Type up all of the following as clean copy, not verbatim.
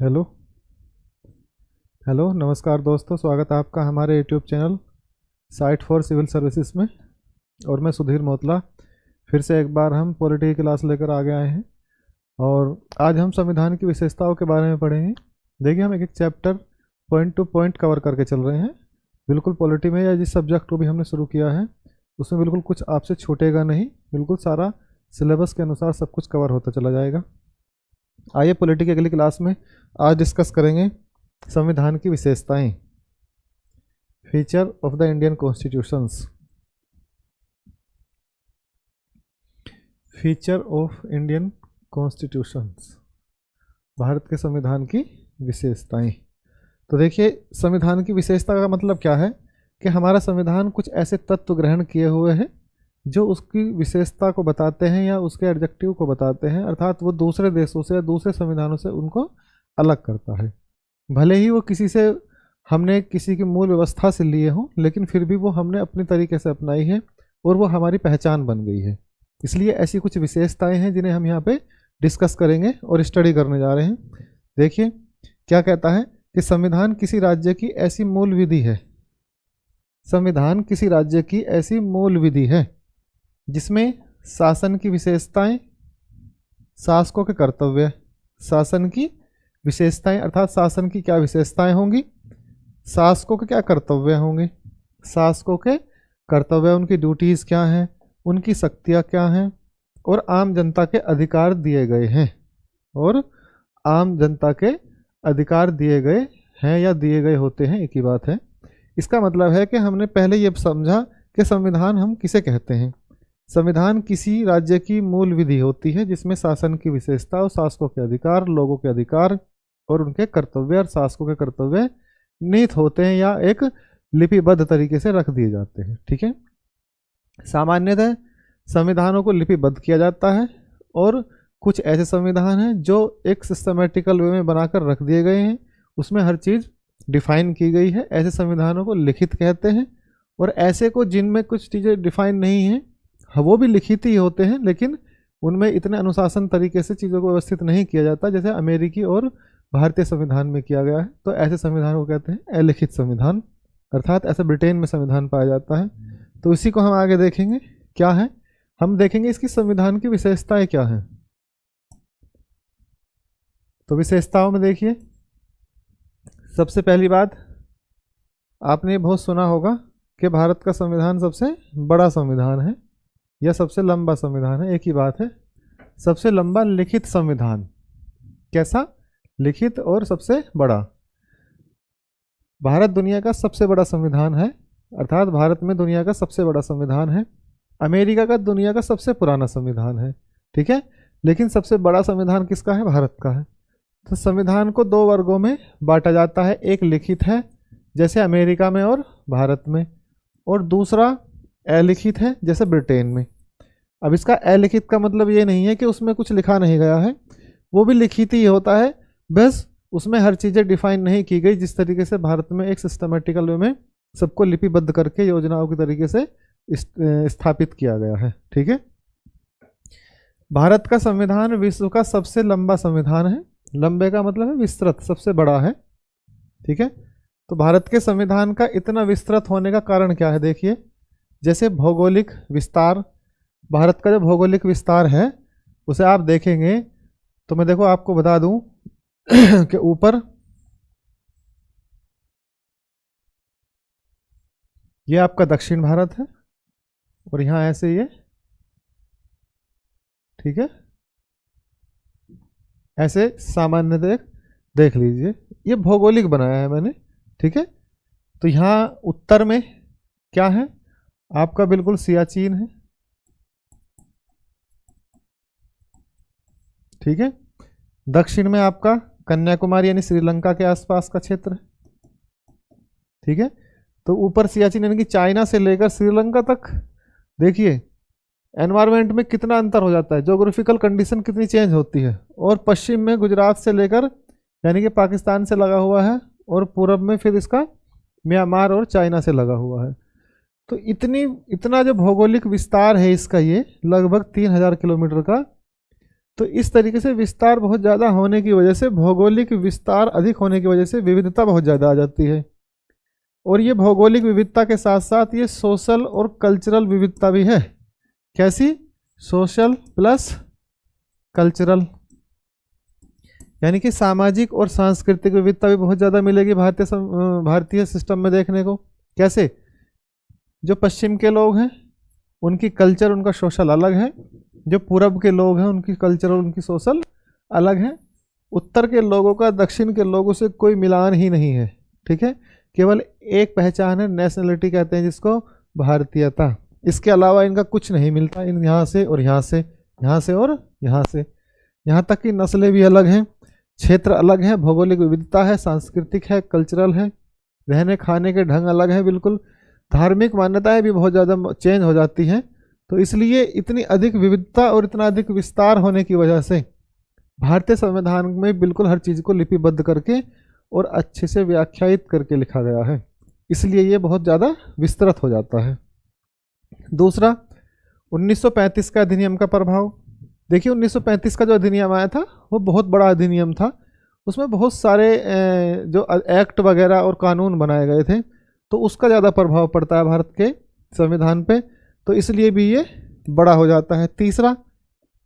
Hello hello नमस्कार दोस्तों, स्वागत है आपका हमारे YouTube channel site for civil services में। और मैं सुधीर मोतला फिर से एक बार हम पॉलिटी की क्लास लेकर आगे आए हैं और आज हम संविधान की विशेषताओं के बारे में पढ़ेंगे। देखिए, हम एक एक chapter point two point cover करके चल रहे हैं। बिल्कुल पॉलिटी में या जिस सब्जेक्ट को भी हमने शुरू किया है उसमें बिल्कुल कुछ आपसे छूटेगा नहीं, बिल्कुल सारा सिलेबस के अनुसार सब कुछ कवर होता चला जाएगा। आइए पॉलिटी की अगली क्लास में आज डिस्कस करेंगे संविधान की विशेषताएं, feature of the Indian constitutions. Feature of Indian constitutions, Bharat के संविधान की विशेषताएं। तो देखिए, संविधान की विशेषता का मतलब क्या है कि हमारा संविधान कुछ ऐसे तत्व ग्रहण किए हुए हैं जो उसकी विशेषता को बताते हैं या उसके एडजेक्टिव को बताते हैं, अर्थात वो दूसरे देशों से या दूसरे संविधानों से उनको अलग करता है। भले ही वो हमने किसी की मूल व्यवस्था से लिए हों, लेकिन फिर भी वो हमने अपनी तरीके से अपनाई है और वो हमारी पहचान बन गई है। इसलिए ऐसी कुछ विशेषताएं हैं जिन्हें हम यहाँ पे डिस्कस करेंगे और स्टडी करने जा रहे हैं। देखिए क्या कहता है कि संविधान किसी राज्य की ऐसी मूल विधि है, संविधान किसी राज्य की ऐसी मूल विधि है जिसमें शासन की विशेषताएं, शासकों के कर्तव्य, शासन की विशेषताएं अर्थात शासन की क्या विशेषताएं होंगी, शासकों के क्या कर्तव्य होंगे, शासकों के कर्तव्य उनकी ड्यूटीज़ क्या हैं, उनकी शक्तियां क्या हैं, और आम जनता के अधिकार दिए गए हैं। और आम जनता के अधिकार दिए गए हैं या दिए गए होते हैं, एक ही बात है। इसका मतलब है कि हमने पहले ये समझा कि संविधान हम किसे कहते हैं। संविधान किसी राज्य की मूल विधि होती है जिसमें शासन की विशेषता और शासकों के अधिकार, लोगों के अधिकार और उनके कर्तव्य और शासकों के कर्तव्य निहित होते हैं या एक लिपिबद्ध तरीके से रख दिए जाते हैं। ठीक है, सामान्यतः संविधानों को लिपिबद्ध किया जाता है और कुछ ऐसे संविधान हैं जो एक सिस्टमेटिकल वे में बनाकर रख दिए गए हैं, उसमें हर चीज़ डिफाइन की गई है। ऐसे संविधानों को लिखित कहते हैं। और ऐसे को जिनमें कुछ चीज़ें डिफाइन नहीं हैं, वो भी लिखित ही होते हैं, लेकिन उनमें इतने अनुशासन तरीके से चीज़ों को व्यवस्थित नहीं किया जाता जैसे अमेरिकी और भारतीय संविधान में किया गया है। तो ऐसे संविधान को कहते हैं अलिखित संविधान, अर्थात ऐसे ब्रिटेन में संविधान पाया जाता है। तो इसी को हम आगे देखेंगे क्या है, हम देखेंगे इसकी संविधान की विशेषताएं क्या हैं। तो विशेषताओं में देखिए, सबसे पहली बात आपने बहुत सुना होगा कि भारत का संविधान सबसे बड़ा संविधान है या सबसे लंबा संविधान है। एक ही बात है, सबसे लंबा लिखित संविधान। कैसा? लिखित और सबसे बड़ा। भारत दुनिया का सबसे बड़ा संविधान है, अर्थात भारत में दुनिया का सबसे बड़ा संविधान है। अमेरिका का दुनिया का सबसे पुराना संविधान है। ठीक है, लेकिन सबसे बड़ा संविधान किसका है? भारत का है। तो संविधान को दो वर्गों में बांटा जाता है, एक लिखित है जैसे अमेरिका में और भारत में, और दूसरा अलिखित है जैसे ब्रिटेन में। अब इसका अलिखित का मतलब ये नहीं है कि उसमें कुछ लिखा नहीं गया है, वो भी लिखित ही होता है, बस उसमें हर चीज़ें डिफाइन नहीं की गई जिस तरीके से भारत में एक सिस्टमेटिकल वे में सबको लिपिबद्ध करके योजनाओं के तरीके से स्थापित किया गया है। ठीक है, भारत का संविधान विश्व का सबसे लंबा संविधान है। लंबे का मतलब है विस्तृत, सबसे बड़ा है। ठीक है, तो भारत के संविधान का इतना विस्तृत होने का कारण क्या है? देखिए, जैसे भौगोलिक विस्तार, भारत का जो भौगोलिक विस्तार है उसे आप देखेंगे तो मैं देखो आपको बता दूं कि ऊपर ये आपका दक्षिण भारत है और यहाँ ऐसे ये, ठीक है, ऐसे सामान्य देख लीजिए, ये भौगोलिक बनाया है मैंने। ठीक है, तो यहाँ उत्तर में क्या है? आपका बिल्कुल सियाचिन है। ठीक है, दक्षिण में आपका कन्याकुमारी यानी श्रीलंका के आसपास का क्षेत्र है। ठीक है, तो ऊपर सियाचिन यानी कि चाइना से लेकर श्रीलंका तक देखिए एनवायरनमेंट में कितना अंतर हो जाता है, ज्योग्राफिकल कंडीशन कितनी चेंज होती है। और पश्चिम में गुजरात से लेकर यानी कि पाकिस्तान से लगा हुआ है, और पूरब में फिर इसका म्यांमार और चाइना से लगा हुआ है। तो इतना जो भौगोलिक विस्तार है इसका, ये लगभग 3000 किलोमीटर का तो इस तरीके से विस्तार बहुत ज़्यादा होने की वजह से, भौगोलिक विस्तार अधिक होने की वजह से विविधता बहुत ज़्यादा आ जाती है। और ये भौगोलिक विविधता के साथ साथ ये सोशल और कल्चरल विविधता भी है। कैसी? सोशल प्लस कल्चरल, यानी कि सामाजिक और सांस्कृतिक विविधता भी बहुत ज़्यादा मिलेगी भारतीय सिस्टम में देखने को। कैसे? जो पश्चिम के लोग हैं उनकी कल्चर, उनका सोशल अलग है। जो पूरब के लोग हैं उनकी कल्चर और उनकी सोशल अलग है। उत्तर के लोगों का दक्षिण के लोगों से कोई मिलान ही नहीं है। ठीक है, केवल एक पहचान है, नेशनलिटी कहते हैं जिसको, भारतीयता। इसके अलावा इनका कुछ नहीं मिलता। इन यहाँ से और यहाँ से, यहाँ से और यहाँ से, यहाँ तक कि नस्लें भी अलग हैं, क्षेत्र अलग हैं, भौगोलिक विविधता है, सांस्कृतिक है, कल्चरल है, रहने खाने के ढंग अलग हैं बिल्कुल, धार्मिक मान्यताएं भी बहुत ज़्यादा चेंज हो जाती हैं। तो इसलिए इतनी अधिक विविधता और इतना अधिक विस्तार होने की वजह से भारतीय संविधान में बिल्कुल हर चीज़ को लिपिबद्ध करके और अच्छे से व्याख्यायित करके लिखा गया है, इसलिए ये बहुत ज़्यादा विस्तृत हो जाता है। दूसरा, 1935 का अधिनियम का प्रभाव। देखिए 1935 का जो अधिनियम आया था वो बहुत बड़ा अधिनियम था। उसमें बहुत सारे जो एक्ट वगैरह और कानून बनाए गए थे, तो उसका ज़्यादा प्रभाव पड़ता है भारत के संविधान पे, तो इसलिए भी ये बड़ा हो जाता है। तीसरा,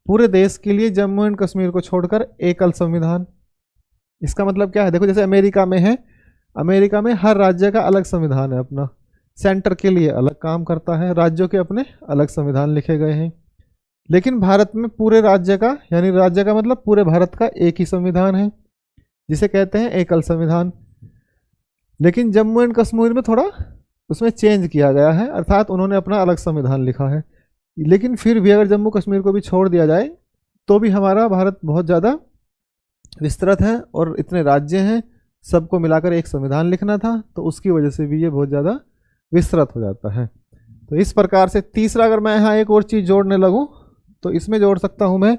पूरे देश के लिए जम्मू एंड कश्मीर को छोड़कर एकल संविधान। इसका मतलब क्या है? देखो जैसे अमेरिका में है, अमेरिका में हर राज्य का अलग संविधान है अपना, सेंटर के लिए अलग काम करता है, राज्यों के अपने अलग संविधान लिखे गए हैं। लेकिन भारत में पूरे राज्य का, यानी राज्य का मतलब पूरे भारत का एक ही संविधान है, जिसे कहते हैं एकल संविधान। लेकिन जम्मू एंड कश्मीर में थोड़ा उसमें चेंज किया गया है, अर्थात उन्होंने अपना अलग संविधान लिखा है। लेकिन फिर भी अगर जम्मू कश्मीर को भी छोड़ दिया जाए तो भी हमारा भारत बहुत ज़्यादा विस्तृत है और इतने राज्य हैं, सबको मिलाकर एक संविधान लिखना था, तो उसकी वजह से भी ये बहुत ज़्यादा विस्तृत हो जाता है। तो इस प्रकार से तीसरा, अगर मैं यहाँ एक और चीज़ जोड़ने लगूँ तो इसमें जोड़ सकता हूँ मैं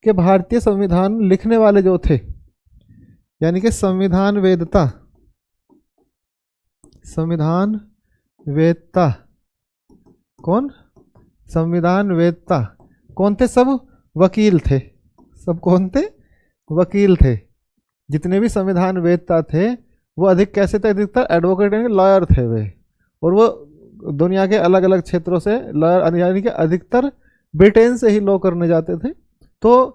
कि भारतीय संविधान लिखने वाले जो थे, यानी कि संविधान वेदता, संविधान वेदता कौन? संविधान वेदता कौन थे? सब वकील थे। सब कौन थे? वकील थे। जितने भी संविधान वेदता थे वो अधिक कैसे थे? अधिकतर एडवोकेट यानी लॉयर थे वे, और वो दुनिया के अलग अलग क्षेत्रों से लॉयर, यानी कि अधिकतर ब्रिटेन से ही लॉ करने जाते थे। तो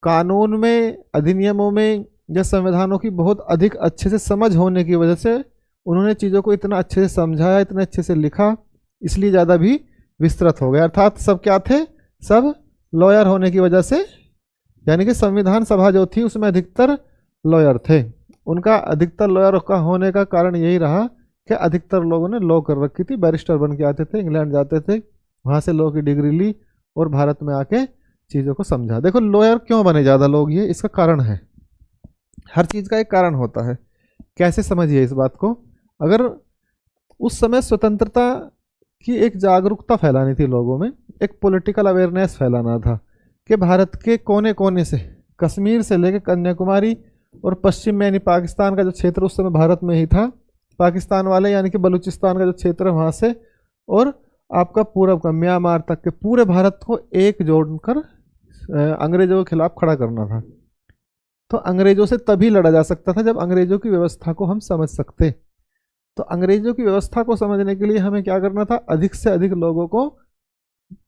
कानून में, अधिनियमों में या संविधानों की बहुत अधिक अच्छे से समझ होने की वजह से उन्होंने चीज़ों को इतना अच्छे से समझाया, इतने अच्छे से लिखा, इसलिए ज़्यादा भी विस्तृत हो गया। अर्थात सब क्या थे? सब लॉयर होने की वजह से, यानी कि संविधान सभा जो थी उसमें अधिकतर लॉयर थे। उनका अधिकतर लॉयर का होने का कारण यही रहा कि अधिकतर लोगों ने लॉ कर रखी थी, बैरिस्टर बन के आते थे, इंग्लैंड जाते थे, वहाँ से लॉ की डिग्री ली और भारत में आके चीज़ों को समझा। देखो लॉयर क्यों बने ज़्यादा लोग, ये इसका कारण है। हर चीज़ का एक कारण होता है। कैसे समझिए इस बात को? अगर उस समय स्वतंत्रता की एक जागरूकता फैलानी थी लोगों में, एक पॉलिटिकल अवेयरनेस फैलाना था कि भारत के कोने कोने से, कश्मीर से लेकर कन्याकुमारी और पश्चिम में यानी पाकिस्तान का जो क्षेत्र उस समय भारत में ही था, पाकिस्तान वाले यानी कि बलूचिस्तान का जो क्षेत्र है वहाँ से, और आपका पूरब का म्यांमार तक के पूरे भारत को एक जोड़कर अंग्रेजों के खिलाफ खड़ा करना था। तो अंग्रेजों से तभी लड़ा जा सकता था जब अंग्रेजों की व्यवस्था को हम समझ सकते। तो अंग्रेजों की व्यवस्था को समझने के लिए हमें क्या करना था? अधिक से अधिक लोगों को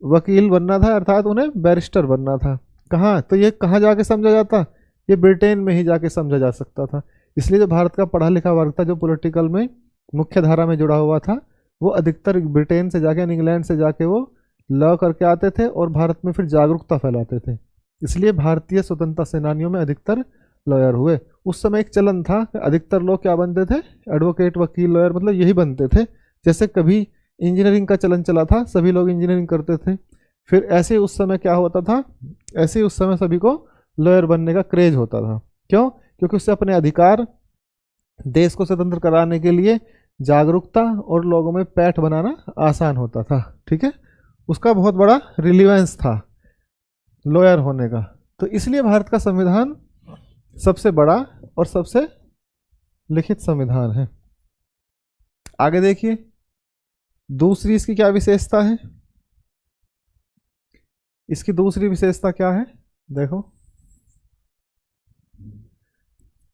वकील बनना था, अर्थात उन्हें बैरिस्टर बनना था। कहाँ? तो ये कहाँ जाके समझा जाता? ये ब्रिटेन में ही जाके समझा जा सकता था। इसलिए जो भारत का पढ़ा लिखा वर्ग था, जो पॉलिटिकल में मुख्य धारा में जुड़ा हुआ था, वो अधिकतर ब्रिटेन से जाके, इंग्लैंड से जाके वो लॉ करके आते थे और भारत में फिर जागरूकता फैलाते थे। इसलिए भारतीय स्वतंत्रता सेनानियों में अधिकतर लॉयर हुए। उस समय एक चलन था, अधिकतर लोग क्या बनते थे? एडवोकेट, वकील, लॉयर, मतलब यही बनते थे। जैसे कभी इंजीनियरिंग का चलन चला था, सभी लोग इंजीनियरिंग करते थे, फिर ऐसे उस समय क्या होता था? ऐसे उस समय सभी को लॉयर बनने का क्रेज होता था। क्यों? क्योंकि उससे अपने अधिकार, देश को स्वतंत्र कराने के लिए जागरूकता और लोगों में पैठ बनाना आसान होता था। ठीक है, उसका बहुत बड़ा रिलीवेंस था लॉयर होने का। तो इसलिए भारत का संविधान सबसे बड़ा और सबसे लिखित संविधान है। आगे देखिए, दूसरी इसकी क्या विशेषता है? इसकी दूसरी विशेषता क्या है? देखो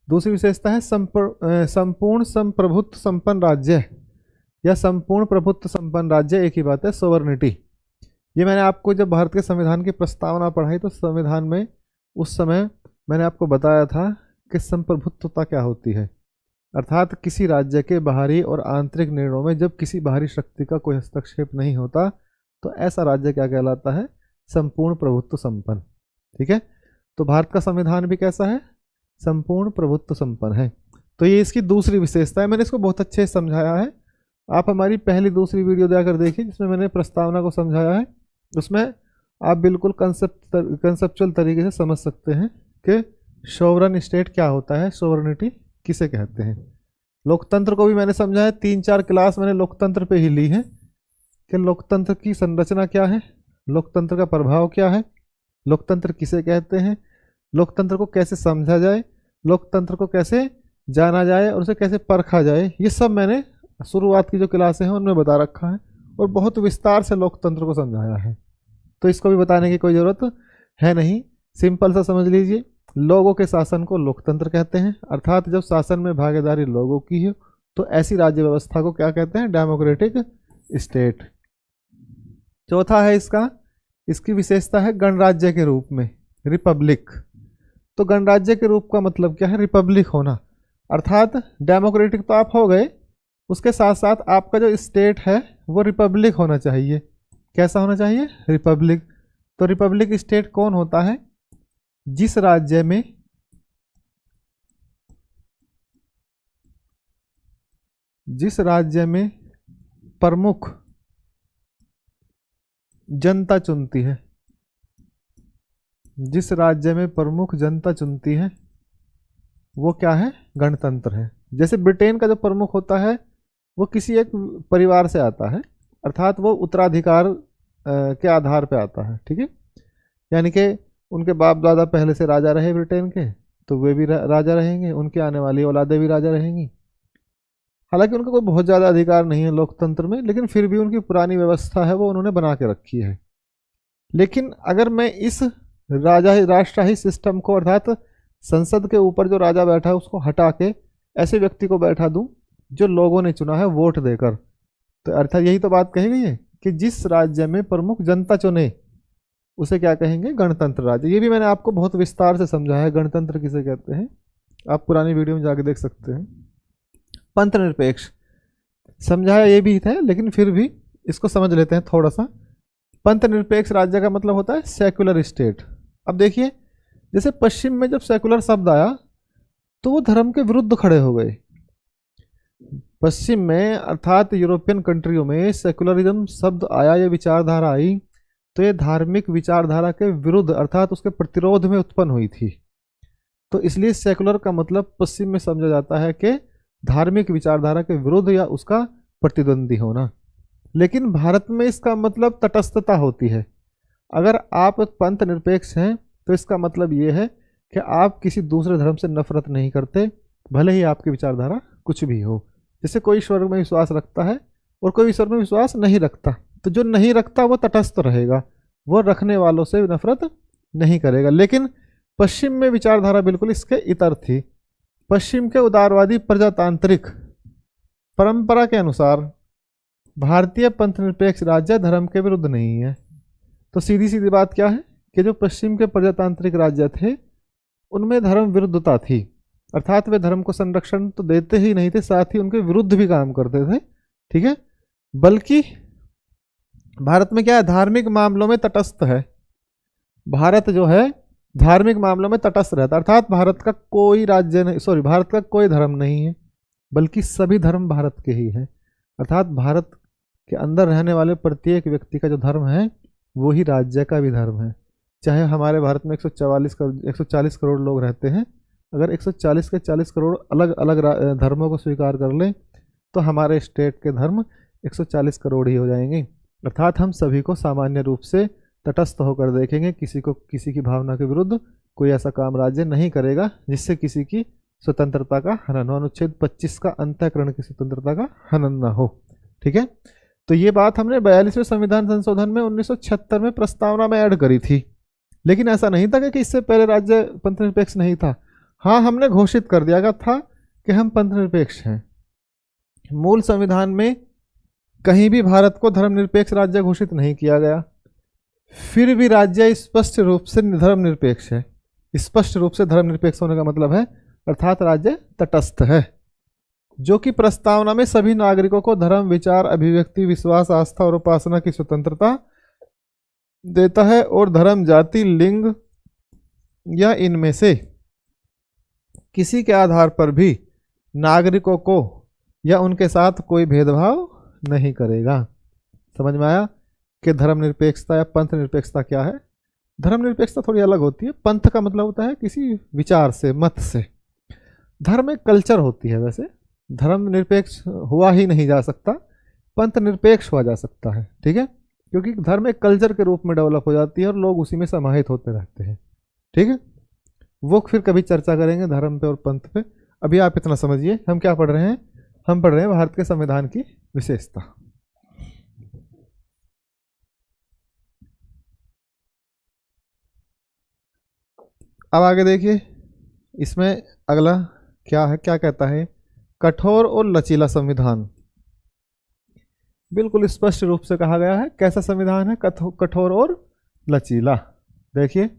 दूसरी विशेषता है संपूर्ण संप्रभुत्व संपन्न राज्य या संपूर्ण प्रभुत्व संपन्न राज्य, एक ही बात है, सोवर्निटी। ये मैंने आपको जब भारत के संविधान की प्रस्तावना पढ़ाई तो संविधान में उस समय मैंने आपको बताया था कि संप्रभुत्वता क्या होती है, अर्थात किसी राज्य के बाहरी और आंतरिक निर्णयों में जब किसी बाहरी शक्ति का कोई हस्तक्षेप नहीं होता तो ऐसा राज्य क्या कहलाता है, संपूर्ण प्रभुत्व संपन्न। ठीक है, तो भारत का संविधान भी कैसा है, संपूर्ण प्रभुत्व संपन्न है। तो ये इसकी दूसरी विशेषता है, मैंने इसको बहुत अच्छे से समझाया है। आप हमारी पहली दूसरी वीडियो जाकर देखिए जिसमें मैंने प्रस्तावना को समझाया है, उसमें आप बिल्कुल कंसेप्चुअल तरीके से समझ सकते हैं कि सोवरन स्टेट क्या होता है, सोवरनिटी किसे कहते हैं। लोकतंत्र को भी मैंने समझाया, 3-4 क्लास मैंने लोकतंत्र पे ही ली है कि लोकतंत्र की संरचना क्या है, लोकतंत्र का प्रभाव क्या है, लोकतंत्र किसे कहते हैं, लोकतंत्र को कैसे समझा जाए, लोकतंत्र को कैसे जाना जाए और उसे कैसे परखा जाए, ये सब मैंने शुरुआत की जो क्लासें हैं उनमें बता रखा है और बहुत विस्तार से लोकतंत्र को समझाया है। तो इसको भी बताने की कोई ज़रूरत है नहीं, सिंपल सा समझ लीजिए। लोगों के शासन को लोकतंत्र कहते हैं, अर्थात जब शासन में भागीदारी लोगों की हो तो ऐसी राज्य व्यवस्था को क्या कहते हैं, डेमोक्रेटिक स्टेट। चौथा है इसकी विशेषता है गणराज्य के रूप में, रिपब्लिक। तो गणराज्य के रूप का मतलब क्या है, रिपब्लिक होना, अर्थात डेमोक्रेटिक तो आप हो गए, उसके साथ साथ आपका जो स्टेट है वो रिपब्लिक होना चाहिए। कैसा होना चाहिए, रिपब्लिक। तो रिपब्लिक स्टेट कौन होता है, जिस राज्य में प्रमुख जनता चुनती है, जिस राज्य में प्रमुख जनता चुनती है वो क्या है, गणतंत्र है। जैसे ब्रिटेन का जो प्रमुख होता है वो किसी एक परिवार से आता है, अर्थात वो उत्तराधिकार के आधार पे आता है। ठीक है, यानी कि उनके बाप दादा पहले से राजा रहे ब्रिटेन के, तो वे भी राजा रहेंगे, उनके आने वाली औलादें भी राजा रहेंगी। हालांकि उनका कोई बहुत ज़्यादा अधिकार नहीं है लोकतंत्र में, लेकिन फिर भी उनकी पुरानी व्यवस्था है वो उन्होंने बना के रखी है। लेकिन अगर मैं इस राष्ट्रशाही सिस्टम को, अर्थात संसद के ऊपर जो राजा बैठा है उसको हटा के ऐसे व्यक्ति को बैठा दूं जो लोगों ने चुना है वोट देकर, तो अर्थात यही तो बात कही गई है कि जिस राज्य में प्रमुख जनता चुने उसे क्या कहेंगे, गणतंत्र राज्य। ये भी मैंने आपको बहुत विस्तार से समझाया है गणतंत्र किसे कहते हैं, आप पुरानी वीडियो में जाके देख सकते हैं। पंथ निरपेक्ष समझाया ये भी था, लेकिन फिर भी इसको समझ लेते हैं थोड़ा सा। पंथ निरपेक्ष राज्य का मतलब होता है सेक्युलर स्टेट। अब देखिए, जैसे पश्चिम में जब सेकुलर शब्द आया तो वो धर्म के विरुद्ध खड़े हो गए। पश्चिम में अर्थात यूरोपियन कंट्रियों में सेकुलरिज्म शब्द आया, ये विचारधारा आई, तो ये धार्मिक विचारधारा के विरुद्ध अर्थात उसके प्रतिरोध में उत्पन्न हुई थी। तो इसलिए सेकुलर का मतलब पश्चिम में समझा जाता है कि धार्मिक विचारधारा के विरुद्ध या उसका प्रतिद्वंदी होना। लेकिन भारत में इसका मतलब तटस्थता होती है। अगर आप पंथ निरपेक्ष हैं तो इसका मतलब ये है कि आप किसी दूसरे धर्म से नफरत नहीं करते, भले ही आपकी विचारधारा कुछ भी हो। जैसे कोई ईश्वर में विश्वास रखता है और कोई ईश्वर में विश्वास नहीं रखता, तो जो नहीं रखता वो तटस्थ रहेगा, वो रखने वालों से नफरत नहीं करेगा। लेकिन पश्चिम में विचारधारा बिल्कुल इसके इतर थी। पश्चिम के उदारवादी प्रजातांत्रिक परंपरा के अनुसार भारतीय पंथ निरपेक्ष राज्य धर्म के विरुद्ध नहीं है। तो सीधी सीधी बात क्या है कि जो पश्चिम के प्रजातांत्रिक राज्य थे उनमें धर्म विरुद्धता थी, अर्थात वे धर्म को संरक्षण तो देते ही नहीं थे, साथ ही उनके विरुद्ध भी काम करते थे। ठीक है, बल्कि भारत में क्या है, धार्मिक मामलों में तटस्थ है। भारत जो है धार्मिक मामलों में तटस्थ रहता है, अर्थात भारत का कोई राज्य नहीं, भारत का कोई धर्म नहीं है, बल्कि सभी धर्म भारत के ही हैं। अर्थात भारत के अंदर रहने वाले प्रत्येक व्यक्ति का जो धर्म है वो ही राज्य का भी धर्म है। चाहे हमारे भारत में 140 करोड़ लोग रहते हैं, अगर 140 के 40 करोड़ अलग अलग धर्मों को स्वीकार कर लें तो हमारे स्टेट के धर्म 140 करोड़ ही हो जाएंगे। अर्थात हम सभी को सामान्य रूप से तटस्थ होकर देखेंगे, किसी को किसी की भावना के विरुद्ध कोई ऐसा काम राज्य नहीं करेगा जिससे किसी की स्वतंत्रता का हनन हो, अनुच्छेद 25 का अंतःकरण की स्वतंत्रता का हनन न हो। ठीक है, तो ये बात हमने 42वें संविधान संशोधन में 1976 में प्रस्तावना में ऐड करी थी। लेकिन ऐसा नहीं था कि इससे पहले राज्य पंथ निरपेक्ष नहीं था। हाँ, हमने घोषित कर दिया था कि हम पंथ निरपेक्ष हैं। मूल संविधान में कहीं भी भारत को धर्मनिरपेक्ष राज्य घोषित नहीं किया गया, फिर भी राज्य स्पष्ट रूप से धर्मनिरपेक्ष है। स्पष्ट रूप से धर्मनिरपेक्ष होने का मतलब है अर्थात राज्य तटस्थ है, जो कि प्रस्तावना में सभी नागरिकों को धर्म, विचार, अभिव्यक्ति, विश्वास, आस्था और उपासना की स्वतंत्रता देता है और धर्म, जाति, लिंग या इनमें से किसी के आधार पर भी नागरिकों को या उनके साथ कोई भेदभाव नहीं करेगा। समझ में आया कि धर्मनिरपेक्षता या पंथ निरपेक्षता क्या है? धर्मनिरपेक्षता थोड़ी अलग होती है। पंथ का मतलब होता है किसी विचार से, मत से। धर्म एक कल्चर होती है। वैसे धर्म निरपेक्ष हुआ ही नहीं जा सकता, पंथ निरपेक्ष हुआ जा सकता है, ठीक है, क्योंकि धर्म एक कल्चर के रूप में डेवलप हो जाती है और लोग उसी में समाहित होते रहते हैं, ठीक है। वो फिर कभी चर्चा करेंगे धर्म पे और पंथ पे। अभी आप इतना समझिए, हम क्या पढ़ रहे हैं? हम पढ़ रहे हैं भारत के संविधान की विशेषता। अब आगे देखिए, इसमें अगला क्या है, क्या कहता है? कठोर और लचीला संविधान। बिल्कुल स्पष्ट रूप से कहा गया है कैसा संविधान है, कठोर और लचीला। देखिए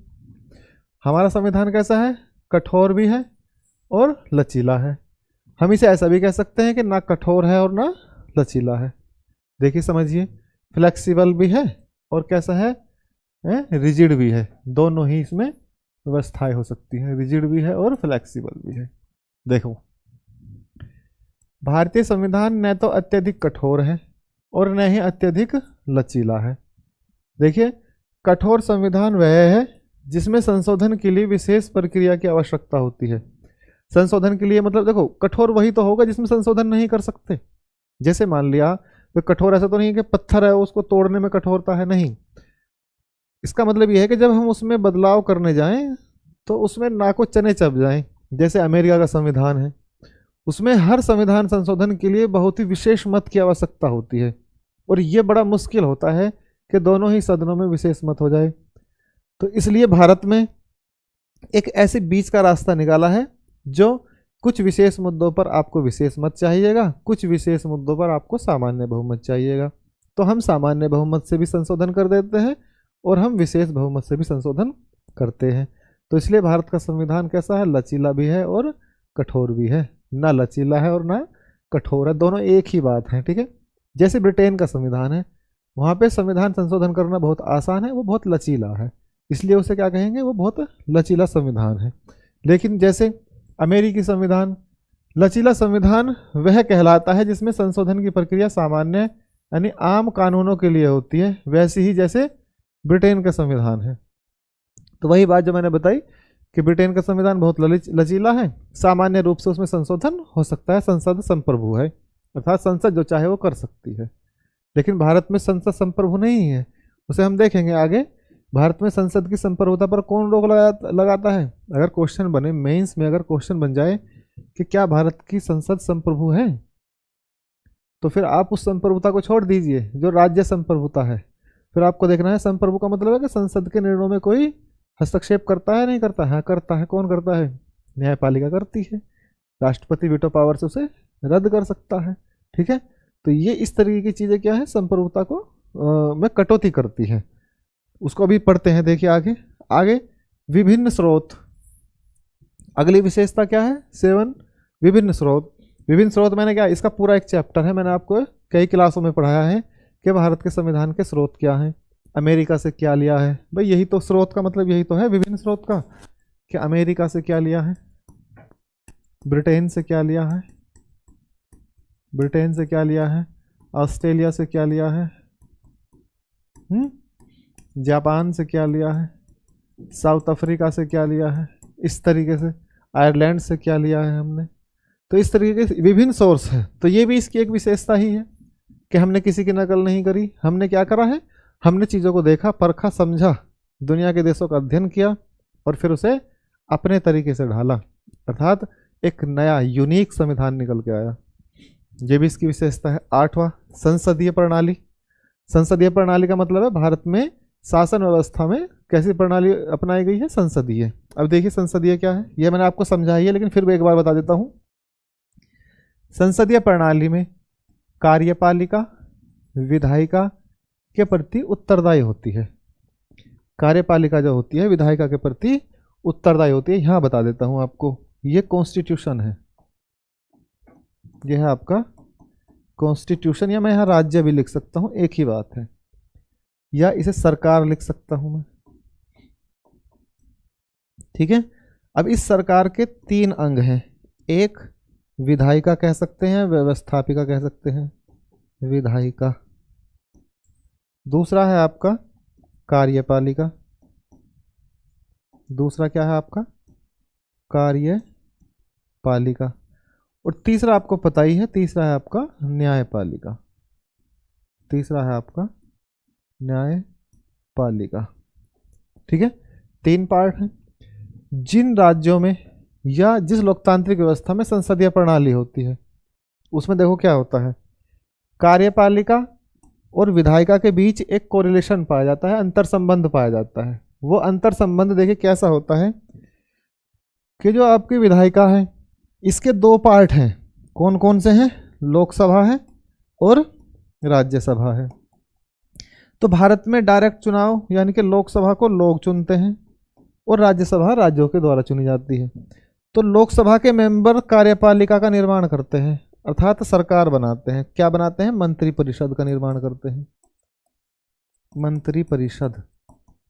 हमारा संविधान कैसा है? कठोर भी है और लचीला है। हम इसे ऐसा भी कह सकते हैं कि ना कठोर है और ना लचीला है। देखिए समझिए, फ्लेक्सिबल भी है और कैसा है, रिजिड भी है। दोनों ही इसमें व्यवस्थाएं हो सकती हैं, रिजिड भी है और फ्लेक्सिबल भी है। देखो भारतीय संविधान न तो अत्यधिक कठोर है और न ही अत्यधिक लचीला है। देखिए कठोर संविधान वह है जिसमें संशोधन के लिए विशेष प्रक्रिया की आवश्यकता होती है। संशोधन के लिए मतलब देखो, कठोर वही तो होगा जिसमें संशोधन नहीं कर सकते। जैसे मान लिया तो कठोर ऐसा तो नहीं कि पत्थर है उसको तोड़ने में कठोरता है, नहीं। इसका मतलब यह है कि जब हम उसमें बदलाव करने जाएं तो उसमें नाको चने चब जाएं। जैसे अमेरिका का संविधान है, उसमें हर संविधान संशोधन के लिए बहुत ही विशेष मत की आवश्यकता होती है और ये बड़ा मुश्किल होता है कि दोनों ही सदनों में विशेष मत हो जाए। तो इसलिए भारत में एक ऐसे बीच का रास्ता निकाला है जो कुछ विशेष मुद्दों पर आपको विशेष मत चाहिएगा, कुछ विशेष मुद्दों पर आपको सामान्य बहुमत चाहिएगा। तो हम सामान्य बहुमत से भी संशोधन कर देते हैं और हम विशेष बहुमत से भी संशोधन करते हैं। तो इसलिए भारत का संविधान कैसा है? लचीला भी है और कठोर भी है। ना लचीला है और ना कठोर है, दोनों एक ही बात है, ठीक है। जैसे ब्रिटेन का संविधान है, वहाँ पे संविधान संशोधन करना बहुत आसान है, वो बहुत लचीला है, इसलिए उसे क्या कहेंगे? वो बहुत लचीला संविधान है। लेकिन जैसे अमेरिकी संविधान, लचीला संविधान वह कहलाता है जिसमें संशोधन की प्रक्रिया सामान्य यानी आम कानूनों के लिए होती है, वैसी ही जैसे ब्रिटेन का संविधान है। तो वही बात जो मैंने बताई कि ब्रिटेन का संविधान बहुत लचीला है, सामान्य रूप से उसमें संशोधन हो सकता है, संसद संप्रभु है, अर्थात संसद जो चाहे वो कर सकती है। लेकिन भारत में संसद संप्रभु नहीं है, उसे हम देखेंगे आगे। भारत में संसद की संप्रभुता पर कौन रोक लगाता है? अगर क्वेश्चन बने मेंस में, अगर क्वेश्चन बन जाए कि क्या भारत की संसद संप्रभु है, तो फिर आप उस संप्रभुता को छोड़ दीजिए जो राज्य संप्रभुता है। फिर आपको देखना है संप्रभु का मतलब है कि संसद के निर्णयों में कोई हस्तक्षेप करता है, नहीं करता है? करता है। कौन करता है? न्यायपालिका करती है। राष्ट्रपति वीटो पावर से उसे रद्द कर सकता है, ठीक है। तो ये इस तरीके की चीजें क्या है, संप्रभुता को में कटौती करती है। उसको अभी पढ़ते हैं, देखिए आगे विभिन्न स्रोत। अगली विशेषता क्या है? 7 विभिन्न स्रोत। विभिन्न स्रोत मैंने क्या, इसका पूरा एक चैप्टर है, मैंने आपको कई क्लासों में पढ़ाया है कि भारत के संविधान के स्रोत क्या हैं, अमेरिका से क्या लिया है। भाई यही तो स्रोत का मतलब यही तो है विभिन्न स्रोत का, कि अमेरिका से क्या लिया है, ब्रिटेन से क्या लिया है, ब्रिटेन से क्या लिया है, ऑस्ट्रेलिया से क्या लिया है, जापान से क्या लिया है, साउथ अफ्रीका से क्या लिया है, इस तरीके से आयरलैंड से क्या लिया है हमने। तो इस तरीके के विभिन्न सोर्स है। तो ये भी इसकी एक विशेषता ही है कि हमने किसी की नकल नहीं करी। हमने क्या करा है? हमने चीज़ों को देखा, परखा, समझा, दुनिया के देशों का अध्ययन किया और फिर उसे अपने तरीके से ढाला, अर्थात एक नया यूनिक संविधान निकल के आया। ये भी इसकी विशेषता है। 8वां संसदीय प्रणाली। संसदीय प्रणाली का मतलब है भारत में शासन व्यवस्था में कैसी प्रणाली अपनाई गई है? संसदीय। अब देखिए संसदीय क्या है, ये मैंने आपको समझाई है, लेकिन फिर भी एक बार बता देता हूँ। संसदीय प्रणाली में कार्यपालिका विधायिका के प्रति उत्तरदायी होती है। कार्यपालिका जो होती है विधायिका के प्रति उत्तरदायी होती है। यहाँ बता देता हूँ आपको, ये कॉन्स्टिट्यूशन है, ये है आपका कॉन्स्टिट्यूशन, या मैं यहाँ राज्य भी लिख सकता हूँ, एक ही बात है, या इसे सरकार लिख सकता हूँ मैं, ठीक है। अब इस सरकार के 3 अंग हैं, एक विधायिका कह सकते हैं, व्यवस्थापिका कह सकते हैं, विधायिका। दूसरा है आपका कार्यपालिका, दूसरा क्या है आपका? कार्यपालिका। और तीसरा आपको पता ही है, तीसरा है आपका न्यायपालिका, तीसरा है आपका न्यायपालिका, ठीक है। 3 पार्ट हैं। जिन राज्यों में या जिस लोकतांत्रिक व्यवस्था में संसदीय प्रणाली होती है, उसमें देखो क्या होता है, कार्यपालिका और विधायिका के बीच एक कोरिलेशन पाया जाता है, अंतर संबंध पाया जाता है। वो अंतर संबंध देखिए कैसा होता है कि जो आपकी विधायिका है इसके 2 पार्ट हैं, कौन कौन से हैं? लोकसभा है और राज्यसभा है। तो भारत में डायरेक्ट चुनाव यानी कि लोकसभा को लोग चुनते हैं और राज्यसभा राज्यों के द्वारा चुनी जाती है। तो लोकसभा के मेंबर कार्यपालिका का निर्माण करते हैं, अर्थात सरकार बनाते हैं। क्या बनाते हैं? मंत्रिपरिषद का निर्माण करते हैं। मंत्रिपरिषद,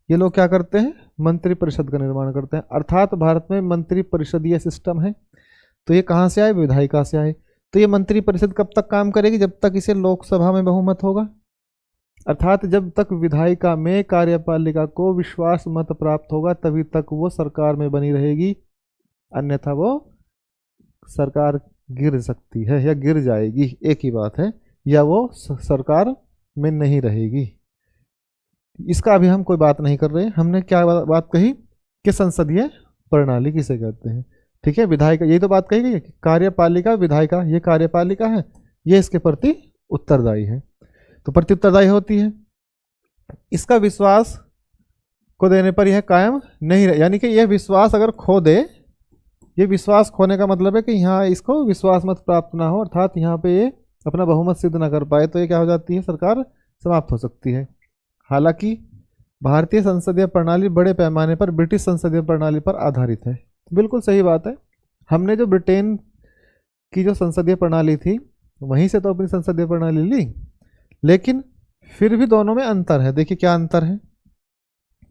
ये लोग क्या करते हैं? मंत्रिपरिषद का निर्माण करते हैं। अर्थात भारत में मंत्रिपरिषदीय सिस्टम है। तो ये कहाँ से आए? विधायिका से आए। तो ये मंत्रिपरिषद कब तक काम करेगी? जब तक इसे लोकसभा में बहुमत होगा, अर्थात जब तक विधायिका में कार्यपालिका को विश्वास मत प्राप्त होगा तभी तक वो सरकार में बनी रहेगी, अन्यथा वो सरकार गिर सकती है या गिर जाएगी, एक ही बात है, या वो सरकार में नहीं रहेगी। इसका अभी हम कोई बात नहीं कर रहे हैं। हमने क्या बात कही कि संसदीय प्रणाली किसे कहते हैं, ठीक है। विधायिका, यही तो बात कही गई है कि कार्यपालिका विधायिका, ये कार्यपालिका है, ये इसके प्रति उत्तरदायी है, तो प्रति उत्तरदायी होती है। इसका विश्वास को देने पर यह कायम नहीं रहे, यानी कि यह विश्वास अगर खो दे, ये विश्वास खोने का मतलब है कि यहाँ इसको विश्वास मत प्राप्त ना हो, अर्थात यहाँ पे ये अपना बहुमत सिद्ध ना कर पाए, तो ये क्या हो जाती है? सरकार समाप्त हो सकती है। हालांकि भारतीय संसदीय प्रणाली बड़े पैमाने पर ब्रिटिश संसदीय प्रणाली पर आधारित है। बिल्कुल सही बात है। हमने जो ब्रिटेन की जो संसदीय प्रणाली थी वहीं से तो अपनी संसदीय प्रणाली ली, लेकिन फिर भी दोनों में अंतर है। देखिए क्या अंतर है।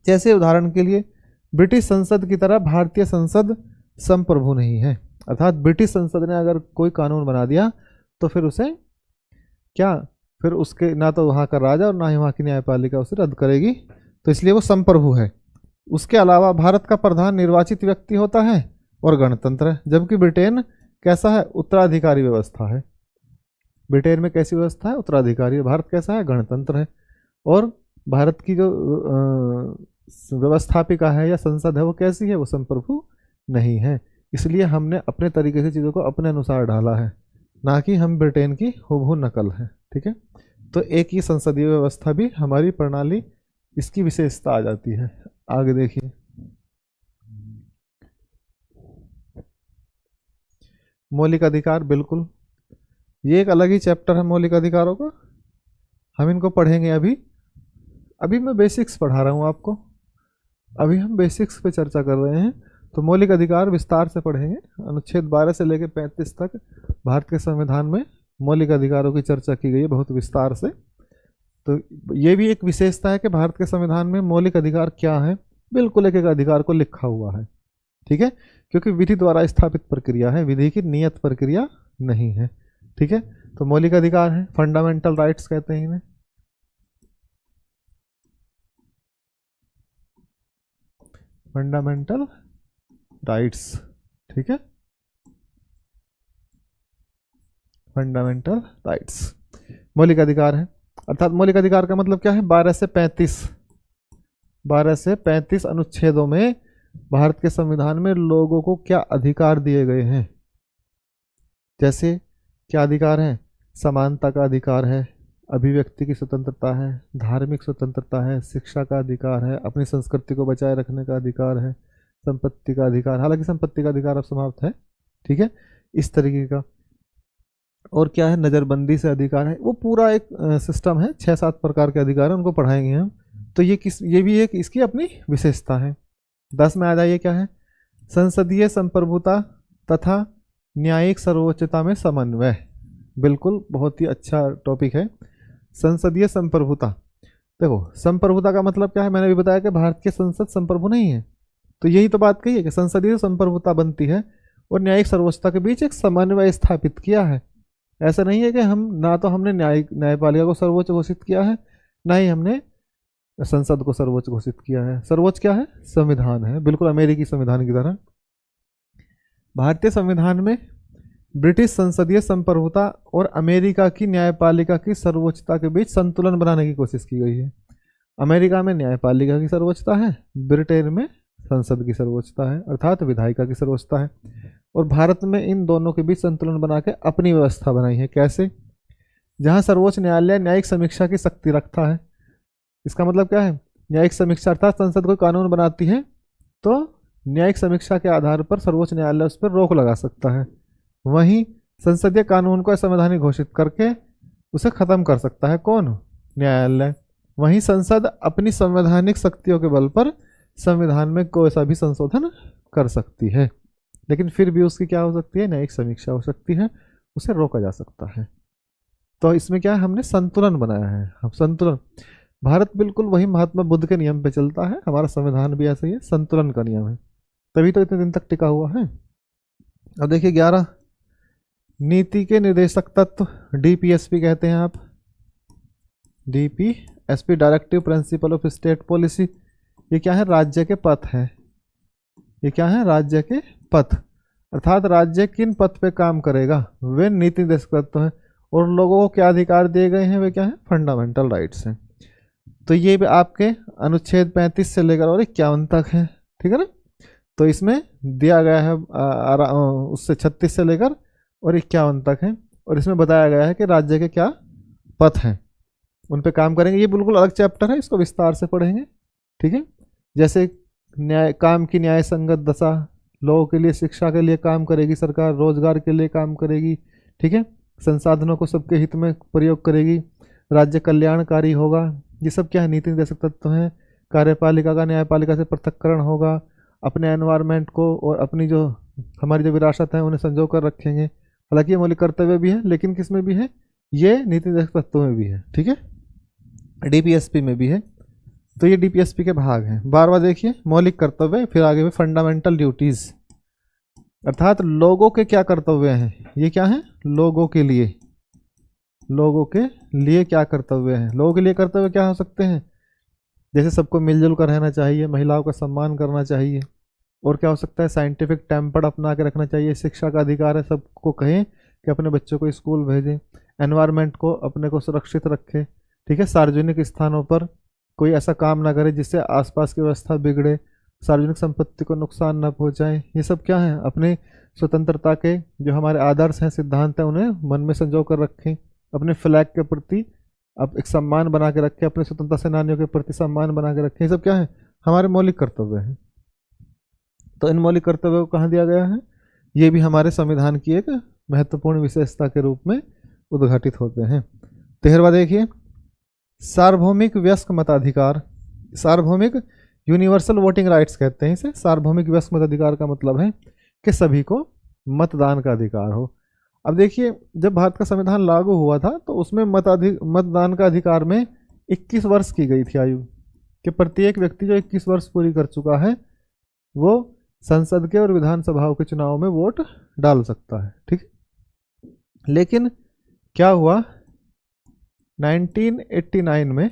जैसे उदाहरण के लिए ब्रिटिश संसद की तरह भारतीय संसद संप्रभु नहीं है, अर्थात ब्रिटिश संसद ने अगर कोई कानून बना दिया तो फिर उसे क्या, फिर उसके ना तो वहाँ का राजा और ना ही वहाँ की न्यायपालिका उसे रद्द करेगी, तो इसलिए वो संप्रभु है। उसके अलावा भारत का प्रधान निर्वाचित व्यक्ति होता है और गणतंत्र है, जबकि ब्रिटेन कैसा है? उत्तराधिकारी व्यवस्था है। ब्रिटेन में कैसी व्यवस्था है? उत्तराधिकारी। भारत कैसा है? गणतंत्र है। और भारत की जो व्यवस्थापिका है या संसद है वो कैसी है? वो संप्रभु नहीं है। इसलिए हमने अपने तरीके से चीज़ों को अपने अनुसार ढाला है, ना कि हम ब्रिटेन की हूबहू नकल है, ठीक है। तो एक ही संसदीय व्यवस्था भी हमारी प्रणाली, इसकी विशेषता आ जाती है। आगे देखिए, मौलिक अधिकार, बिल्कुल ये एक अलग ही चैप्टर है मौलिक अधिकारों का, हम इनको पढ़ेंगे। अभी मैं बेसिक्स पढ़ा रहा हूँ आपको, अभी हम बेसिक्स पे चर्चा कर रहे हैं। तो मौलिक अधिकार विस्तार से पढ़ेंगे। अनुच्छेद 12 से लेकर 35 तक भारत के संविधान में मौलिक अधिकारों की चर्चा की गई है बहुत विस्तार से। तो ये भी एक विशेषता है कि भारत के संविधान में मौलिक अधिकार क्या है, बिल्कुल एक एक अधिकार को लिखा हुआ है, ठीक है, क्योंकि विधि द्वारा स्थापित प्रक्रिया है, विधि की नियत प्रक्रिया नहीं है, ठीक है। तो मौलिक अधिकार है, फंडामेंटल राइट्स कहते हैं इन्हें। फंडामेंटल राइट्स, ठीक है, फंडामेंटल राइट्स मौलिक अधिकार है। अर्थात मौलिक अधिकार का मतलब क्या है? 12 से 35 अनुच्छेदों में भारत के संविधान में लोगों को क्या अधिकार दिए गए हैं। जैसे क्या अधिकार है? समानता का अधिकार है, अभिव्यक्ति की स्वतंत्रता है, धार्मिक स्वतंत्रता है, शिक्षा का अधिकार है, अपनी संस्कृति को बचाए रखने का अधिकार है, संपत्ति का अधिकार, हालांकि संपत्ति का अधिकार अब समाप्त है, ठीक है, इस तरीके का। और क्या है, नज़रबंदी से अधिकार है। वो पूरा एक सिस्टम है, 6-7 प्रकार के अधिकार हैं, उनको पढ़ाएंगे हम। तो ये भी एक इसकी अपनी विशेषता है। 10 में आ जाइए, क्या है, संसदीय संप्रभुता तथा न्यायिक सर्वोच्चता में समन्वय। बिल्कुल, बहुत ही अच्छा टॉपिक है, संसदीय संप्रभुता। देखो, संप्रभुता का मतलब क्या है, मैंने भी बताया कि भारत की संसद संप्रभु नहीं है, तो यही तो बात कही है कि संसदीय संप्रभुता बनती है और न्यायिक सर्वोच्चता के बीच एक समन्वय स्थापित किया है। ऐसा नहीं है कि हम ना तो हमने न्यायपालिका को सर्वोच्च घोषित किया है, ना ही हमने संसद को सर्वोच्च घोषित किया है। सर्वोच्च क्या है, संविधान है, बिल्कुल अमेरिकी संविधान की तरह। भारतीय संविधान में ब्रिटिश संसदीय संप्रभुता और अमेरिका की न्यायपालिका की सर्वोच्चता के बीच संतुलन बनाने की कोशिश की गई है। अमेरिका में न्यायपालिका की सर्वोच्चता है, ब्रिटेन में संसद की सर्वोच्चता है, अर्थात विधायिका की सर्वोच्चता है। और भारत में इन दोनों के बीच संतुलन बना के अपनी व्यवस्था बनाई है। कैसे? जहां सर्वोच्च न्यायालय न्यायिक समीक्षा की शक्ति रखता है। इसका मतलब क्या है, न्यायिक समीक्षा अर्थात संसद कोई कानून बनाती है तो न्यायिक समीक्षा के आधार पर सर्वोच्च न्यायालय उस पर रोक लगा सकता है। वहीं संसदीय कानून को असंवैधानिक घोषित करके उसे खत्म कर सकता है कौन, न्यायालय। वहीं संसद अपनी संवैधानिक शक्तियों के बल पर संविधान में कोई सा भी संशोधन कर सकती है, लेकिन फिर भी उसकी क्या हो सकती है, न्यायिक समीक्षा हो सकती है, उसे रोका जा सकता है। तो इसमें क्या है, हमने संतुलन बनाया है। हम संतुलन, भारत बिल्कुल वही महात्मा बुद्ध के नियम पे चलता है, हमारा संविधान भी ऐसा ही है, संतुलन का नियम है, तभी तो इतने दिन तक टिका हुआ है। अब देखिए 11, नीति के निर्देशक तत्व, डीपीएसपी कहते हैं आप, DPSP directive principle of state policy. ये क्या है, राज्य के पथ है। ये क्या है, राज्य के पथ, अर्थात राज्य किन पथ पे काम करेगा वे नीति निर्देशक तत्व है। और लोगों को क्या अधिकार दिए गए हैं, वे क्या है, फंडामेंटल राइट्स हैं। तो ये भी आपके अनुच्छेद 35 से लेकर और 51 तक है, ठीक है ना। तो इसमें दिया गया है उससे 36 से लेकर और 51 तक है, और इसमें बताया गया है कि राज्य के क्या पथ हैं, उन पे काम करेंगे। ये बिल्कुल अलग चैप्टर है, इसको विस्तार से पढ़ेंगे, ठीक है। जैसे न्याय, काम की न्याय संगत दशा, लोगों के लिए शिक्षा के लिए काम करेगी सरकार, रोजगार के लिए काम करेगी, ठीक है, संसाधनों को सबके हित में प्रयोग करेगी, राज्य कल्याणकारी होगा। ये सब क्या है, नीति निर्देशक तत्व हैं। कार्यपालिका का न्यायपालिका से पृथक्करण होगा, अपने एनवायरनमेंट को और अपनी जो हमारी जो विरासत है उन्हें संजो कर रखेंगे। हालांकि ये मौलिक कर्तव्य भी है, लेकिन किस में भी है, ये नीति निर्देशक तत्व में भी है, ठीक है, डीपीएसपी में भी है। तो ये डीपीएसपी के भाग हैं। 12वां देखिए, मौलिक कर्तव्य, फिर आगे में फंडामेंटल ड्यूटीज, अर्थात लोगों के क्या कर्तव्य हैं। ये क्या है, लोगों के लिए, लोगों के लिए क्या कर्तव्य हैं। लोगों के लिए कर्तव्य क्या हो सकते हैं, जैसे सबको मिलजुल कर रहना चाहिए, महिलाओं का सम्मान करना चाहिए, और क्या हो सकता है, साइंटिफिक टेम्पर अपना के रखना चाहिए, शिक्षा का अधिकार है, सबको कहें कि अपने बच्चों को स्कूल भेजें, एनवायरनमेंट को अपने को सुरक्षित रखें, ठीक है, सार्वजनिक स्थानों पर कोई ऐसा काम ना करे जिससे आसपास की व्यवस्था बिगड़े, सार्वजनिक संपत्ति को नुकसान न पहुंचाए। ये सब क्या है, अपने स्वतंत्रता के जो हमारे आदर्श हैं, सिद्धांत हैं, उन्हें मन में संजो कर रखें, अपने फ्लैग के प्रति अब एक सम्मान बना के रखें, अपने स्वतंत्रता सेनानियों के प्रति सम्मान बना के रखें। ये सब क्या है, हमारे मौलिक कर्तव्य हैं। तो इन मौलिक कर्तव्यों को कहाँ दिया गया है, ये भी हमारे संविधान की एक महत्वपूर्ण विशेषता के रूप में उद्घाटित होते हैं। 13वां देखिए, सार्वभौमिक वयस्क मताधिकार, सार्वभौमिक यूनिवर्सल वोटिंग राइट्स कहते हैं इसे। सार्वभौमिक वयस्क मताधिकार का मतलब है कि सभी को मतदान का अधिकार हो। अब देखिए, जब भारत का संविधान लागू हुआ था तो उसमें मतदान का अधिकार में 21 वर्ष की गई थी आयु, कि प्रत्येक व्यक्ति जो 21 वर्ष पूरी कर चुका है वो संसद के और विधानसभाओं के चुनाव में वोट डाल सकता है, ठीक। लेकिन क्या हुआ, 1989 में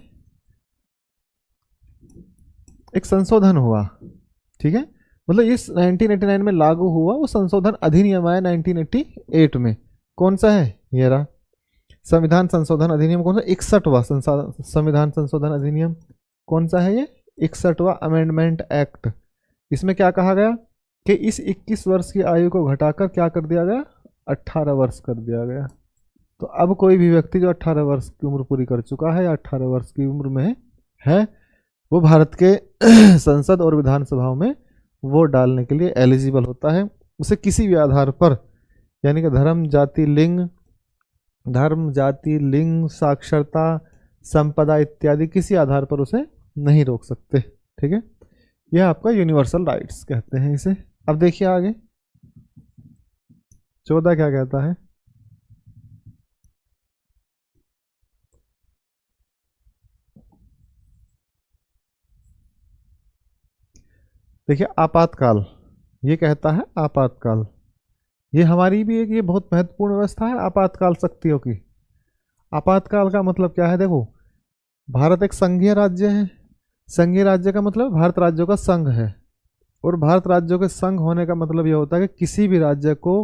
एक संशोधन हुआ, ठीक है, मतलब इस 1989 में लागू हुआ वो संशोधन अधिनियम आया 1988 में। कौन सा है, ये रहा संविधान संशोधन अधिनियम। कौन सा, 61वां संविधान संशोधन अधिनियम। कौन सा है ये, 61वां अमेंडमेंट एक्ट। इसमें क्या कहा गया कि इस 21 वर्ष की आयु को घटाकर क्या कर दिया गया, 18 वर्ष कर दिया गया, तो अब कोई भी व्यक्ति जो 18 वर्ष की उम्र पूरी कर चुका है या 18 वर्ष की उम्र में है, वो भारत के संसद और विधानसभाओं में वोट डालने के लिए एलिजिबल होता है। उसे किसी भी आधार पर, यानी कि धर्म, जाति, लिंग, साक्षरता, संपदा इत्यादि किसी आधार पर उसे नहीं रोक सकते। ठीक है, यह आपका यूनिवर्सल राइट्स कहते हैं इसे। अब देखिए आगे 14 क्या कहता है। देखिए आपातकाल, ये कहता है आपातकाल, ये हमारी भी एक ये बहुत महत्वपूर्ण व्यवस्था है आपातकाल शक्तियों की। आपातकाल का मतलब क्या है, देखो भारत एक संघीय राज्य है। संघीय राज्य का मतलब भारत राज्यों का संघ है, और भारत राज्यों के संघ होने का मतलब ये होता है कि किसी भी राज्य को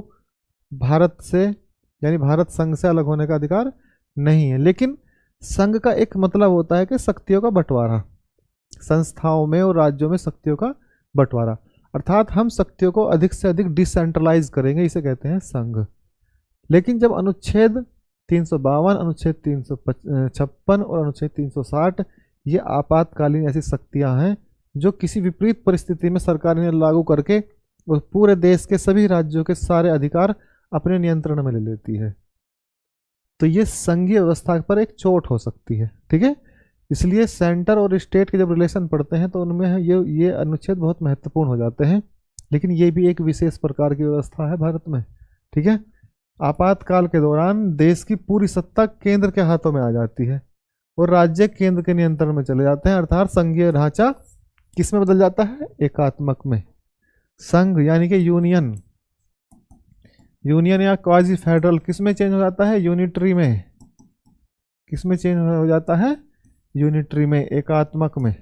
भारत से, यानी भारत संघ से अलग होने का अधिकार नहीं है। लेकिन संघ का एक मतलब होता है कि शक्तियों का बंटवारा, संस्थाओं में और राज्यों में शक्तियों का बंटवारा, अर्थात हम शक्तियों को अधिक से अधिक डिसेंट्रलाइज करेंगे, इसे कहते हैं संघ। लेकिन जब अनुच्छेद 352, अनुच्छेद 356 और अनुच्छेद 360 ये आपातकालीन ऐसी शक्तियां हैं जो किसी विपरीत परिस्थिति में सरकार ने लागू करके वो पूरे देश के सभी राज्यों के सारे अधिकार अपने नियंत्रण में ले लेती है। तो ये संघीय व्यवस्था पर एक चोट हो सकती है। ठीक है, इसलिए सेंटर और स्टेट के जब रिलेशन पढ़ते हैं तो उनमें ये अनुच्छेद बहुत महत्वपूर्ण हो जाते हैं। लेकिन ये भी एक विशेष प्रकार की व्यवस्था है भारत में। ठीक है, आपातकाल के दौरान देश की पूरी सत्ता केंद्र के हाथों में आ जाती है और राज्य केंद्र के नियंत्रण में चले जाते हैं, अर्थात संघीय ढांचा किस में बदल जाता है, एकात्मक में। संघ यानी कि यूनियन या क्वाजी फेडरल किस में चेंज हो जाता है, यूनिटरी में। किस में चेंज हो जाता है, यूनिटरी में, एकात्मक में।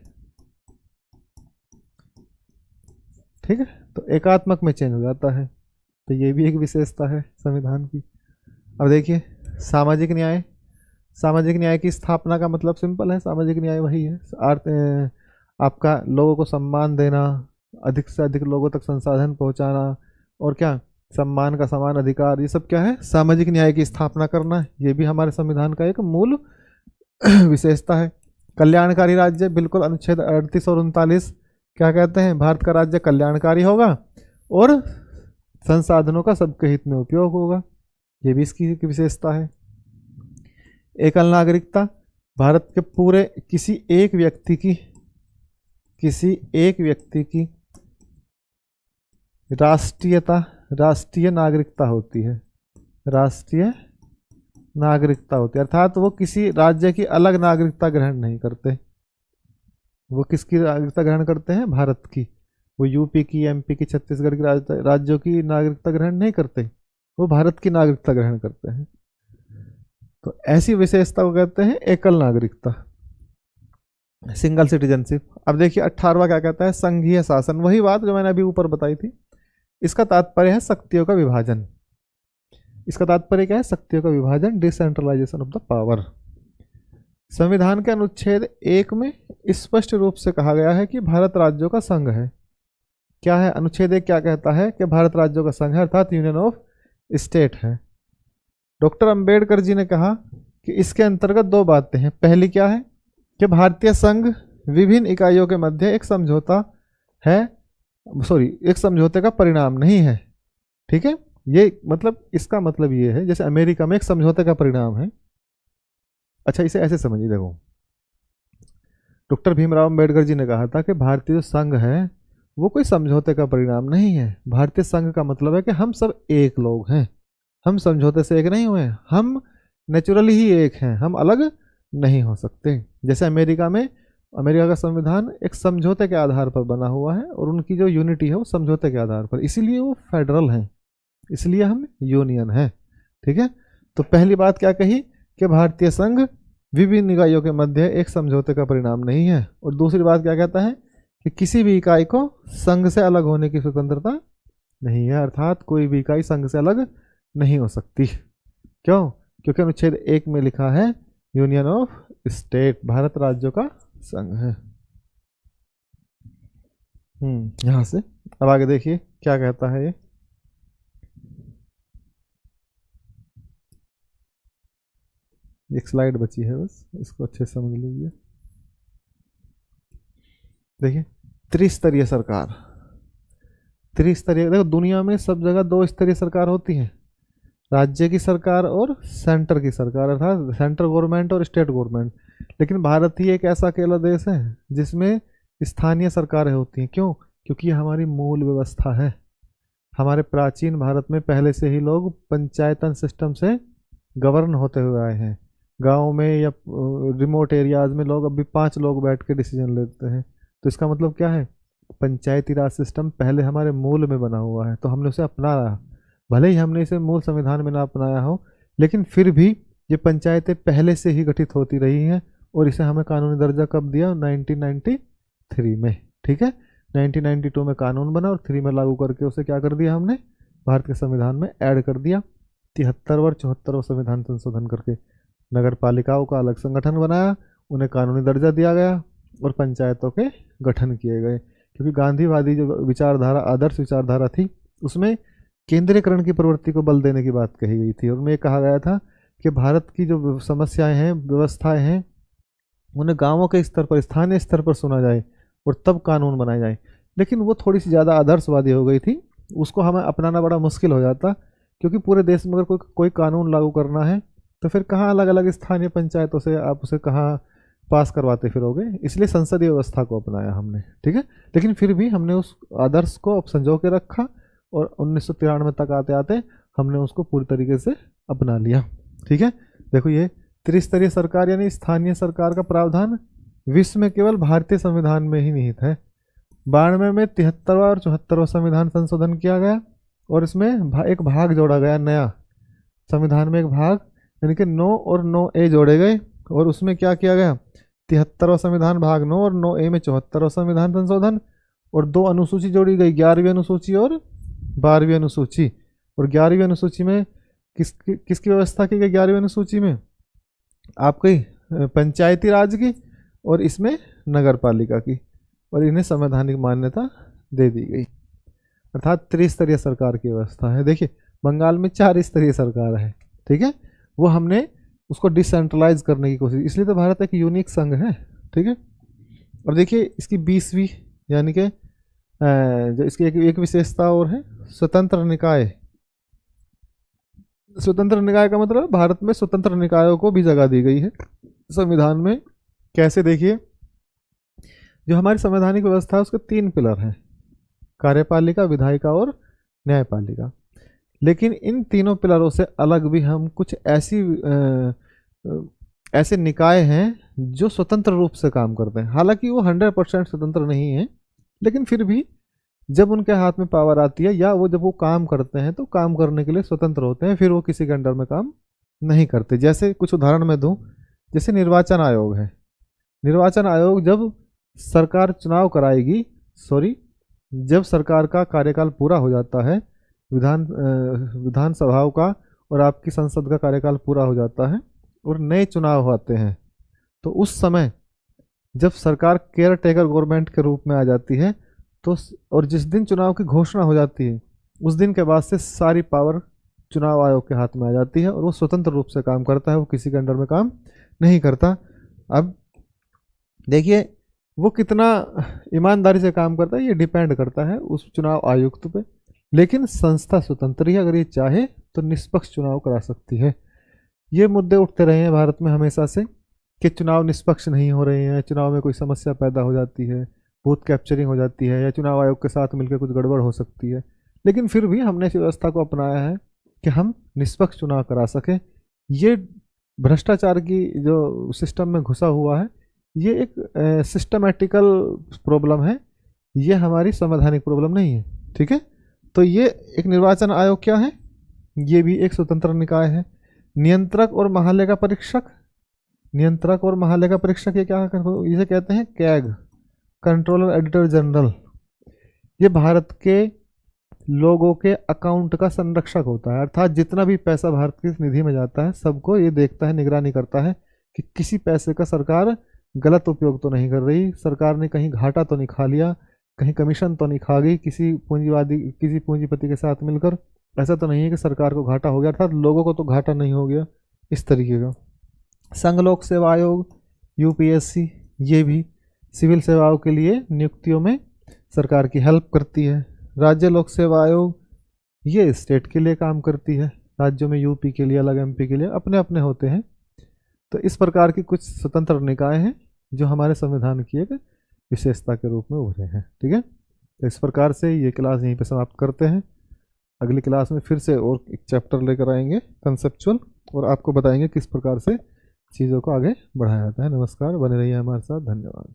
ठीक है, तो एकात्मक में चेंज हो जाता है। तो ये भी एक विशेषता है संविधान की। अब देखिए सामाजिक न्याय। सामाजिक न्याय की स्थापना का मतलब सिंपल है, सामाजिक न्याय वही है आपका लोगों को सम्मान देना, अधिक से अधिक लोगों तक संसाधन पहुंचाना, और क्या सम्मान का समान अधिकार, ये सब क्या है, सामाजिक न्याय की स्थापना करना। ये भी हमारे संविधान का एक मूल विशेषता है। कल्याणकारी राज्य, बिल्कुल अनुच्छेद 38 और 39 क्या कहते हैं, भारत का राज्य कल्याणकारी होगा और संसाधनों का सबके हित में उपयोग होगा। ये भी इसकी विशेषता है। एकल नागरिकता, भारत के पूरे किसी एक व्यक्ति की राष्ट्रीय नागरिकता होती है। राष्ट्रीय नागरिकता होती है, अर्थात वो किसी राज्य की अलग नागरिकता ग्रहण नहीं करते। वो किसकी नागरिकता ग्रहण करते हैं, भारत की। वो यूपी की, एमपी की, छत्तीसगढ़ की राज्यों की नागरिकता ग्रहण नहीं करते, वो भारत की नागरिकता ग्रहण करते हैं। तो ऐसी विशेषता को कहते हैं एकल नागरिकता, सिंगल सिटीजनशिप। अब देखिए 18वां क्या कहता है, संघीय शासन। वही बात जो मैंने अभी ऊपर बताई थी। इसका तात्पर्य है शक्तियों का विभाजन। इसका तात्पर्य क्या है, शक्तियों का विभाजन, डिसेंट्रलाइजेशन ऑफ द पावर। संविधान के अनुच्छेद 1 में स्पष्ट रूप से कहा गया है कि भारत राज्यों का संघ है। क्या है, अनुच्छेद 1 क्या कहता है कि भारत राज्यों का संघ है, अर्थात यूनियन ऑफ स्टेट है। डॉक्टर अंबेडकर जी ने कहा कि इसके अंतर्गत दो बातें हैं। पहली क्या है कि भारतीय संघ विभिन्न इकाइयों के मध्य एक समझौता है, एक समझौते का परिणाम नहीं है। ठीक है, ये मतलब इसका मतलब ये है जैसे अमेरिका में एक समझौते का परिणाम है। अच्छा, इसे ऐसे समझिए, देखो डॉक्टर भीमराव अंबेडकर जी ने कहा था कि भारतीय जो संघ है वो कोई समझौते का परिणाम नहीं है। भारतीय संघ का मतलब है कि हम सब एक लोग हैं, हम समझौते से एक नहीं हुए, हम नेचुरली ही एक हैं, हम अलग नहीं हो सकते। जैसे अमेरिका का संविधान एक समझौते के आधार पर बना हुआ है और उनकी जो यूनिटी है वो समझौते के आधार पर, इसीलिए वो फेडरल हैं, इसलिए हम यूनियन हैं। ठीक है, तो पहली बात क्या कही कि भारतीय संघ विभिन्न इकाइयों के मध्य एक समझौते का परिणाम नहीं है, और दूसरी बात क्या कहता है कि किसी भी इकाई को संघ से अलग होने की स्वतंत्रता नहीं है, अर्थात कोई भी इकाई संघ से अलग नहीं हो सकती। क्यों, क्योंकि अनुच्छेद 1 में लिखा है यूनियन ऑफ स्टेट, भारत राज्यों का संघ है। यहां से अब आगे देखिए क्या कहता है ये। एक स्लाइड बची है बस, इसको अच्छे से समझ लीजिए। देखिए, त्रिस्तरीय सरकार। त्रिस्तरीय, देखो दुनिया में सब जगह दो स्तरीय सरकार होती है, राज्य की सरकार और सेंटर की सरकार, अर्थात सेंट्रल गवर्नमेंट और स्टेट गवर्नमेंट। लेकिन भारत ही एक ऐसा अकेला देश है जिसमें स्थानीय सरकारें होती हैं। क्यों? क्योंकि ये हमारी मूल व्यवस्था है। हमारे प्राचीन भारत में पहले से ही लोग पंचायतन सिस्टम से गवर्न होते हुए आए हैं। गाँव में या रिमोट एरियाज में लोग अभी 5 लोग बैठ के डिसीजन लेते हैं। तो इसका मतलब क्या है? पंचायती राज सिस्टम पहले हमारे मूल में बना हुआ है, तो हमने उसे अपनाया। भले ही हमने इसे मूल संविधान में ना अपनाया हो, लेकिन फिर भी ये पंचायतें पहले से ही गठित होती रही हैं, और इसे हमें कानूनी दर्जा कब दिया? 1993 में। ठीक है, 1992 में कानून बना और 3 में लागू करके उसे क्या कर दिया हमने? भारत के संविधान में ऐड कर दिया। 73 और 74 संविधान संशोधन करके नगर पालिकाओं का अलग संगठन बनाया, उन्हें कानूनी दर्जा दिया गया और पंचायतों के गठन किए गए। क्योंकि गांधीवादी जो विचारधारा, आदर्श विचारधारा थी, उसमें केंद्रीकरण की प्रवृत्ति को बल देने की बात कही गई थी। और उनमें कहा गया था कि भारत की जो समस्याएं हैं, व्यवस्थाएं हैं, उन्हें गांवों के स्तर पर, स्थानीय स्तर पर सुना जाए और तब कानून बनाए जाए। लेकिन वो थोड़ी सी ज़्यादा आदर्शवादी हो गई थी, उसको हमें अपनाना बड़ा मुश्किल हो जाता। क्योंकि पूरे देश में अगर कोई कानून लागू करना है तो फिर कहाँ अलग अलग स्थानीय पंचायतों से आप उसे कहाँ पास करवाते फिरोगे। इसलिए संसदीय व्यवस्था को अपनाया हमने। ठीक है, लेकिन फिर भी हमने उस आदर्श को संजो के रखा और 1993 तक आते आते हमने उसको पूरी तरीके से अपना लिया। ठीक है, देखो ये त्रिस्तरीय सरकार यानी स्थानीय सरकार का प्रावधान विश्व में केवल भारतीय संविधान में ही निहित है। 92 में 73वां और 74वां संविधान संशोधन किया गया और इसमें एक भाग जोड़ा गया नया। संविधान में एक भाग यानी कि 9 और 9A जोड़े गए और उसमें क्या किया गया? 73वां संविधान भाग 9 और 9A में 74वां संविधान संशोधन, और 2 अनुसूची जोड़ी गई, 11वीं अनुसूची और 12वीं अनुसूची। और 11वीं अनुसूची में किसकी व्यवस्था की गई? 11वीं अनुसूची में आपकी पंचायती राज की और इसमें नगर पालिका की, और इन्हें संवैधानिक मान्यता दे दी गई। अर्थात त्रिस्तरीय सरकार की व्यवस्था है। देखिए, बंगाल में 4 स्तरीय सरकार है। ठीक है, वो हमने उसको डिसेंट्रलाइज करने की कोशिश, इसलिए तो भारत एक यूनिक संघ है। ठीक है, और देखिए इसकी 20वीं यानी कि जो इसकी एक विशेषता और है, स्वतंत्र निकाय। स्वतंत्र निकाय का मतलब भारत में स्वतंत्र निकायों को भी जगह दी गई है संविधान में। कैसे? देखिए, जो हमारी संवैधानिक व्यवस्था है उसके 3 पिलर हैं, कार्यपालिका, विधायिका और न्यायपालिका। लेकिन इन तीनों पिलरों से अलग भी हम कुछ ऐसे निकाय हैं जो स्वतंत्र रूप से काम करते हैं। हालांकि वो 100% स्वतंत्र नहीं है, लेकिन फिर भी जब उनके हाथ में पावर आती है या वो जब वो काम करते हैं तो काम करने के लिए स्वतंत्र होते हैं, फिर वो किसी के अंडर में काम नहीं करते। जैसे कुछ उदाहरण मैं दूं, जैसे निर्वाचन आयोग है। निर्वाचन आयोग जब सरकार चुनाव कराएगी, जब सरकार का कार्यकाल पूरा हो जाता है, विधानसभाओं का और आपकी संसद का कार्यकाल पूरा हो जाता है और नए चुनाव होते हैं, तो उस समय जब सरकार केयर टेकर गवर्नमेंट के रूप में आ जाती है, तो और जिस दिन चुनाव की घोषणा हो जाती है उस दिन के बाद से सारी पावर चुनाव आयोग के हाथ में आ जाती है और वो स्वतंत्र रूप से काम करता है, वो किसी के अंडर में काम नहीं करता। अब देखिए वो कितना ईमानदारी से काम करता है ये डिपेंड करता है उस चुनाव आयुक्त पे। लेकिन संस्था स्वतंत्र ही, अगर ये चाहे तो निष्पक्ष चुनाव करा सकती है। ये मुद्दे उठते रहे हैं भारत में हमेशा से कि चुनाव निष्पक्ष नहीं हो रहे हैं, चुनाव में कोई समस्या पैदा हो जाती है, बूथ कैप्चरिंग हो जाती है, या चुनाव आयोग के साथ मिलकर कुछ गड़बड़ हो सकती है। लेकिन फिर भी हमने इस व्यवस्था को अपनाया है कि हम निष्पक्ष चुनाव करा सकें। ये भ्रष्टाचार की जो सिस्टम में घुसा हुआ है, ये एक सिस्टमेटिकल प्रॉब्लम है, ये हमारी संवैधानिक प्रॉब्लम नहीं है। ठीक है, तो ये एक निर्वाचन आयोग क्या है? ये भी एक स्वतंत्र निकाय है। नियंत्रक और महालेखा परीक्षक, नियंत्रक और महालेखा परीक्षक ये क्या है? इसे कहते हैं कैग, कंट्रोलर एडिटर जनरल। ये भारत के लोगों के अकाउंट का संरक्षक होता है, अर्थात जितना भी पैसा भारत की निधि में जाता है सबको ये देखता है, निगरानी करता है कि किसी पैसे का सरकार गलत उपयोग तो नहीं कर रही, सरकार ने कहीं घाटा तो नहीं खा लिया, कहीं कमीशन तो नहीं खा गई किसी पूंजीपति के साथ मिलकर, ऐसा तो नहीं है कि सरकार को घाटा हो गया, अर्थात लोगों को तो घाटा नहीं हो गया, इस तरीके का। संघ लोक सेवा आयोग, यूपीएससी, ये भी सिविल सेवाओं के लिए नियुक्तियों में सरकार की हेल्प करती है। राज्य लोक सेवा आयोग, ये स्टेट के लिए काम करती है, राज्यों में यूपी के लिए अलग, एमपी के लिए अपने अपने होते हैं। तो इस प्रकार की कुछ स्वतंत्र निकाय हैं जो हमारे संविधान की एक विशेषता के रूप में उभरे हैं। ठीक है, तो इस प्रकार से ये क्लास यहीं पे समाप्त करते हैं। अगली क्लास में फिर से और एक चैप्टर लेकर आएंगे कंसेप्चुअल, और आपको बताएंगे किस प्रकार से चीज़ों को आगे बढ़ाया जाता है। नमस्कार, बने रहिए हमारे साथ, धन्यवाद।